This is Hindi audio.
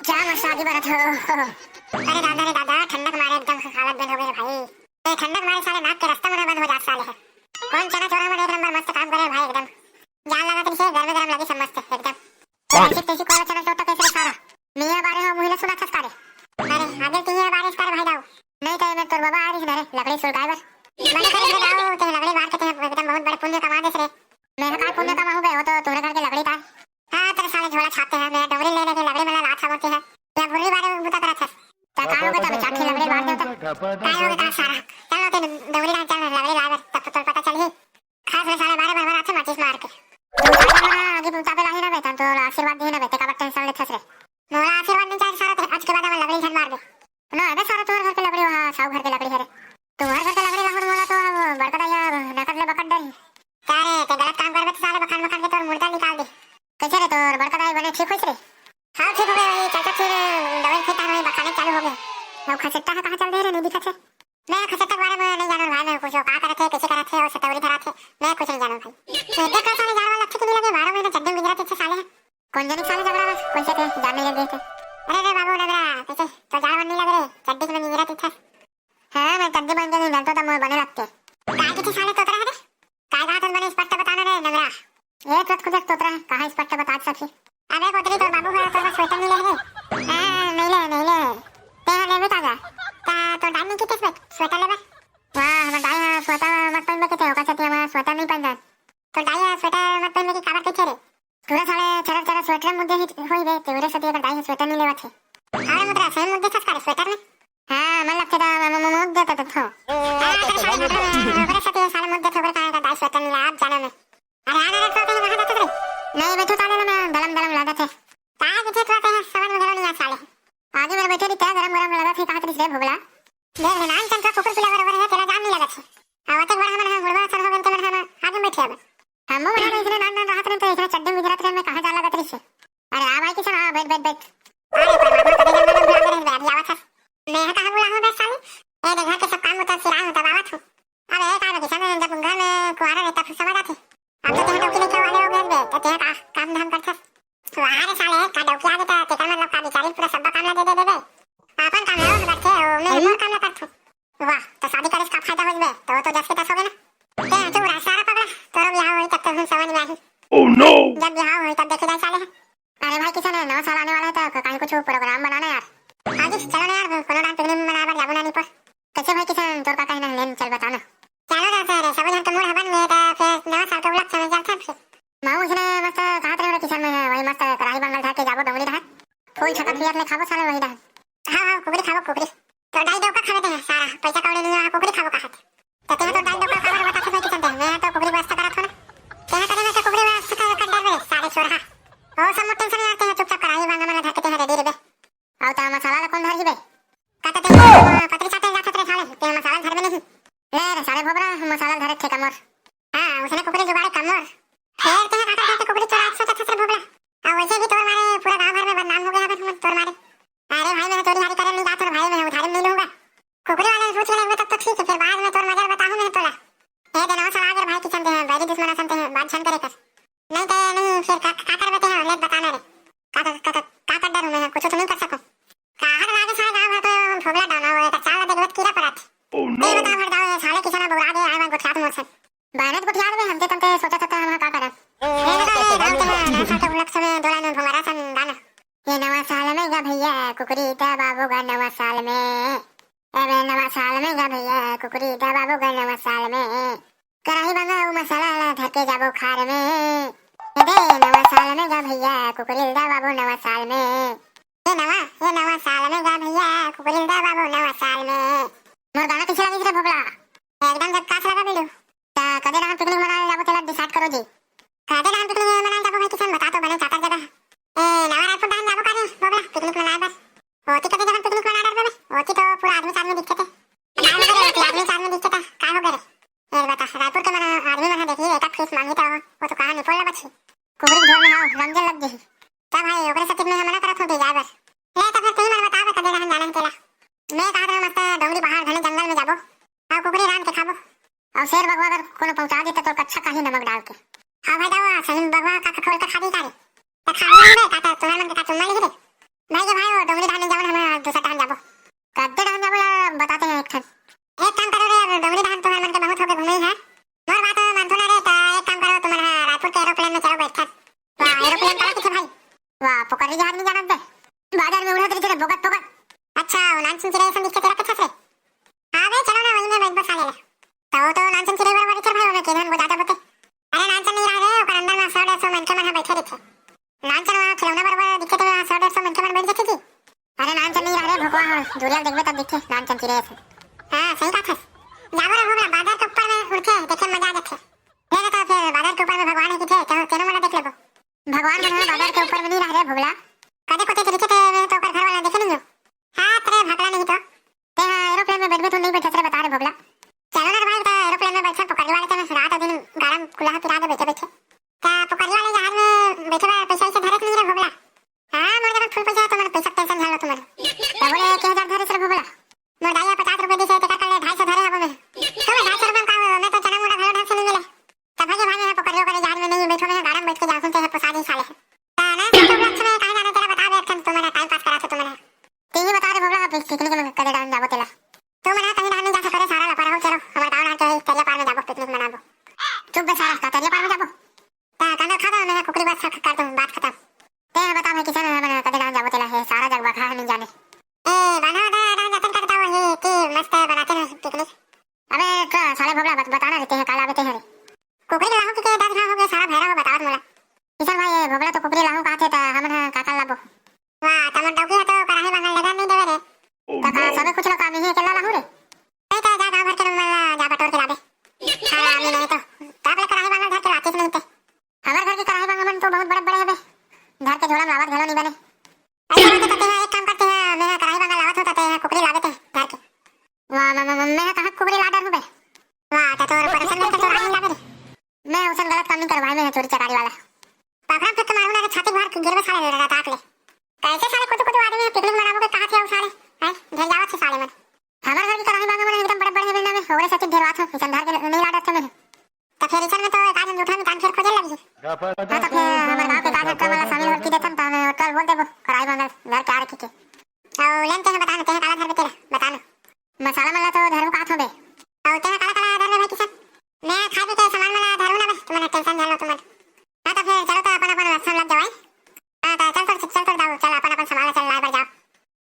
क्या मस्त आगे बढ़त हो। अरे दादा ठंडक मारे एकदम हालत बंद हो गई भाई। ये ठंडक मारे साले नाक के रास्ता में बंद हो जात साले है। कौन चना चोरा में एक नंबर मस्त काम करे भाई एकदम। जान लगा तेरे से गरम लगी सब मस्त एकदम। ऐसी तैसी कोला चना चोटा कैसे सारा मियां बारे हो मुहिले सुना खस करे। अरे आगे तीन बारिश कर भाई दाऊ नहीं तो मैं तोर बाबा आ रही है लकड़ी सुलगाए बस मैंने करे दाऊ ते लकड़ी मार के ते एकदम बहुत बड़े पुण्य कमा दे रे। मैं का पुण्य कमा हो गए हो तो तोरे घर के लकड़ी का हां तेरे साले झोला छापते हैं मैं डोरी लेने के लकड़ी में लात खाते हैं या भूरी बारे बुता करा था ता का होगा तब चाठी लकड़ी मार देता काय होगा ता सारा चलो ते डोरी ना चल लकड़ी लाए तब तो पता चल ही खास रे साले बारे बार अच्छा माचिस मार के आगे बुता पे लाही ना बेटा तो आशीर्वाद दे ना बेटे का बट्टन साले थस रे मोला आशीर्वाद नहीं चाहिए सारा आज के बाद मैं लकड़ी झन मार दे ना अबे सारा तोर घर के लकड़ी वहां साहू घर के लकड़ी है रे तुम्हारे घर के लकड़ी लाहौर मोला तो बड़का दया नकद ले बकड डरी सारे ते गलत काम करबे तो साले बखान बखान के तोर मुर्दा निकाल दे कैसे रे तोर बड़का दाई बने ठीक होइस रे हां ठीक हो गए चाचा फिर दवाई खेता में बखाने चालू हो गए अब खसट्टा कहां चल दे रे नहीं दिखत है मैं खसट्टा बारे में नहीं जानू भाई मैं कुछ का करत है कैसे करत है और सतवरी धरत है मैं कुछ नहीं जानू भाई देख कर साले जानवा लक्ष्य के लिए लगे 12 महीने चड्डे गुजरात से साले कौन जाने साले झगड़ा बस कैसे थे जानने लग गए थे अरे रे बाबू नगरा कैसे तो जानवा नहीं लग रे चड्डी में गुजरात था हां मैं चड्डी बन गई नहीं तो बने लगते काय के साले तोतरा है रे काय बात बने स्पष्ट बताना रे नगरा ये तो खुद तोतरा कहां स्पष्ट बता सके अबे कोतरी तो बाबू है तो स्वेटर नहीं ले रे हां नहीं ले ते ले बेटा जा ता तो डालनी की किस्मत स्वेटर ले वाह हम डाया स्वेटर मत पहन के होगा सत्य हम स्वेटर नहीं पहन तो डाया स्वेटर मत पहन के काबर के रे पूरा साले चरा स्वेटर मुद्दे ही होई बे तेरे सत्य अगर डाया स्वेटर नहीं लेवा थे अरे मुद्रा से मुद्दे खस कर स्वेटर में हां मन लगता था मुद्दे तो थो अरे सत्य साले मुद्दे थोड़ा का डाया स्वेटर नहीं ला आप जाने में अरे आना रे तो कहां जाते रे नहीं बैठो साले ना दलम लगा थे काय के थे तो समझ में नहीं आ साले आगे मेरे बैठे थे गरम लगा थे कहां से भोगला देख ले नान चंद्र कुकुर पिला बराबर है तेरा जान नहीं लगा थे आवते बड़ा हम गुड़वा सर हो गए तो हम आगे बैठे अब हम बना रहे इतने नान राहत रहे तो इतने चड्डे गुजरात में कहां जा लगा तेरे से अरे आ भाई किसान आ बैठ अरे परमात्मा कभी जन्म में बुला रहे हैं आवत मैं कहां बुला हूं बस साले ए देखा के सब काम होता सिरा होता बाबा थू अरे का किसान जब घर में कुआरा रहता फिर समझ आते अब तो तेरे डॉक्टर के वाले हो गए बे तो तेरा काम धाम करता वारे साले का डॉक्टर आ देता तेरा मतलब का बेचारी पूरा सब काम ला दे दे अपन काम है करते मैं मोर काम ला करता वाह तो शादी करे का फायदा हो बे तो जस के तस हो गए ना ते तो सारा पकड़ा तो बियाह होई तब तो हम समझ में आई ओह नो जब बियाह होई तब देखे जाए साले अरे भाई किसान नया साल आने वाला है तो कहीं कुछ प्रोग्राम बनाना यार आज चलो ना यार कोनो डांस फिल्म मना बार जाबो ना नहीं पर कैसे भाई किसान तोर का कहना लेन चल बताना चलो ना सर सब जन तो मोर हवन में था फिर नया साल का ब्लॉग समझ जाता फिर माऊ उसने मस्त कहा रे किसान में वही मस्त कढ़ाई बंगल था के जाबो डोंगरी था फूल छका पियर में खाबो साले वही था हां कुकरी खाबो कुकरी तो डाई डोका खावे थे सारा पैसा कौड़ी नहीं कुकरी खाबो कहा तो तेरा तो डाई डोका खाबो बता थे किसान मैं तो कुकरी व्यवस्था करा था ना तेरा करे तो कुकरी व्यवस्था कर दे सारे छोरा ओ सब टेंशन नहीं आते हैं चुपचाप कढ़ाई बंगल में धके हैं रेडी रे बे आउ ता मसाला कौन धर बे काटे ते पतरी चाटे जाते रे साले ते मसाला धर में नहीं ले सारे भोबरा मसाला धरे थे कमर हां उसने कुकरी जुगाड़े कमर फिर ते काटा काटे कुकरी चोरा 170 भोबरा आ वैसे भी तोर मारे पूरा गांव भर में बदनाम हो गया है तोर मारे अरे भाई मैं चोरी हारी करे नहीं जात और भाई मैं उधार नहीं लूंगा कुकरी वाले पूछ ले तब तो ठीक है फिर बाद में तोर मजा बताऊं मैं तोला ए देना साला अगर भाई किसान दे बैरी दुश्मन संते हैं बात छन करे कर नहीं तो नहीं फिर का करते हैं लेट बताना रे का कर डर मैं कुछ तो नहीं कर सकूं कहां लागे साला गांव भर तो भोगला डाना हुआ है चाल दे कीड़ा पड़त ओह नो ये बता भर दाओ साले किसान बोला दे आए को साथ मोर से बायनत को याद में हमते तंते सोचा था हम का करें ये बता रे गांव तो ना साल का लक्ष्य में दोला ने हमारा सन गाना ये नवा साल में गा भैया कुकरी ता बाबू गा नवा साल में अबे नवा साल में गा भैया कुकरी ता बाबू गा नवा साल में कढ़ाई बंगाऊ मसाला धके जाबो खार में दे नवा साल में गा भैया कुकरी दा बाबू नवा साल में ये नवा साल में गा भैया कुकरी दा बाबू नवा साल में मोर गाना पीछे लगी रे भोबला एकदम झटकास लगा बिलू ता कदे रात पिकनिक मनाने जाबो चला डिसाइड करो जी कदे रात पिकनिक मनाने जाबो भाई किसान बता तो बने चाकर जगह ए नवा रात को दान जाबो करे भोबला पिकनिक मनाए बस होती कदे जगह पिकनिक मना डर बे होती तो पूरा आदमी साथ में दिखते थे आदमी साथ में दिखते था का हो गए ये बता रायपुर के मना आदमी मना देखी एक फीस मांगी था वो तो कहां निकल बच्ची कुबरी घर में आओ रंजन लग गई तब भाई ओकरे सती में मना करत हो जाए बस ले तो फिर तीन बार बता कदे रहन जाने केला मैं कहा था मस्त डोंगरी बाहर घने जंगल में जाबो आ कुकरी रान के खाबो और शेर बगवा अगर कोनो पहुंचा दे तो कच्चा काहे नमक डाल के बाजार में उड़ा तेरे भोगत भोगत। अच्छा वो नानसन चिड़ै ऐसा दिखते तेरा पीछे से। हाँ बे चलो ना वहीं में बैठ बसा ले तो नानसन चिड़ै बराबर इधर भाई मैं केनन वो ज्यादा बते। अरे नानसन नहीं रहा रे ओकर अंदर में 100-150 मनके मन बैठे रहते। नानसन वहां खिलौना बराबर दिखते तो 100-150 मनके मन बैठ जाते जी। अरे नानसन नहीं रहा रे भगवान दूरिया देखबे तब दिखे नानसन चिड़ै ऐसे। हां सही बात है। जाओ रे भगवान बाजार के ऊपर में उड़ के देखे मजा आ जाते। फिर तो फिर बाजार के ऊपर में भगवान है कि थे तेनो वाला देख लेबो। भगवान मन बाजार के ऊपर में नहीं रह रे भोगला। कदे कोते दिखे तो ओकर घर वाला देखे नहीं हो। हां तेरे भगला नहीं तो ते एरोप्लेन में बैठबे तो नहीं बैठे रे बता रे भोगला। चलो ना भाई तो एरोप्लेन में बैठे पकड़ वाले तो रात दिन गरम कुल्हा पिला दे बैठे बैठे ता पकड़ वाले जहाज में बैठे बा पैसा से धरत नहीं रे भोगला। हां मोर जब फुल पैसा तो मन पैसा टेंशन झालो तुम तो बोले 1000 धरे से भोगला मोर दाइया 50 रुपए दिसे तो का कर ले 250 धरे अब में तो 250 रुपए का मैं तो चना मोरा घर ढंग से नहीं मिले तब भाई मैं पकड़ लो करे जहाज में नहीं बैठो मैं गरम बैठ के जाऊं तो पसादी साले ना तो लक्ष्य में कहां जाना तेरा बता दे अक्कन तुम्हारा टाइम पास करा तो तुम्हारा तीन ही बता दे भोगला पिकनिक में करे डाउन जाबो तेला तो मना कहीं डाउन जा करे सारा लपा रहो चलो हमारा गांव ना के तेरिया पार में जाबो पिकनिक मनाबो चुप बे सारा तेरिया पार में जाबो ता कांदा खा दो मैं कुकरी बात कर दूं बात खत्म ते बता मैं किसान मैं कदे डाउन जाबो तेला है सारा जगह खा नहीं जाने ए बना दा डाउन जातन करता हूं ये कि मस्त बनाते हैं पिकनिक अबे का साले भोगला बताना रहते हैं काला आते हैं कुकरी लाहू के 10 घा हो गए सारा भैरा हो बताओ मोला किसान भाई भोगला तो कुकरी लाहू कहते ता हमन काका लाबो वाह तमन डौकी है तो कराहे बंगल लगा नहीं देवे रे काका सबे कुछ लोग काम ही केला लाहू रे ए ता जा गांव भर के मला जा बटोर के लाबे हां आमी नहीं तो ताबले कराहे बंगल धर के लाते नहीं ते हमार घर के कराहे बंगल मन तो बहुत बड़े बड़े है बे घर के झोला में लावत घलो नहीं बने ऐसे होते तो एक काम करते हैं मैं कराहे बंगल लावत होता ते कुकरी लावत है घर के वाह मैं कहां कुकरी ला डर हूं बे वाह तो तोर परेशान में तो रानी लावे मैं उसन गलत काम नहीं करवाए में चोरी चकारी वाला पकड़ा फिर के मारूंगा छाती बाहर गिरवे साले रे ताक ले कैसे साले कुछ कुछ आदमी पिकनिक मनाबो के कहां थे साले हैं ढेर जावत से साले मन हमार घर की कराही बांगा मन एकदम बड़े बड़े बिल्डिंग में होरे सच्ची ढेरवा था इसन धार के नहीं लाडत में तो फिर इसन में तो एक आदमी उठा में कान फिर खोजे लगी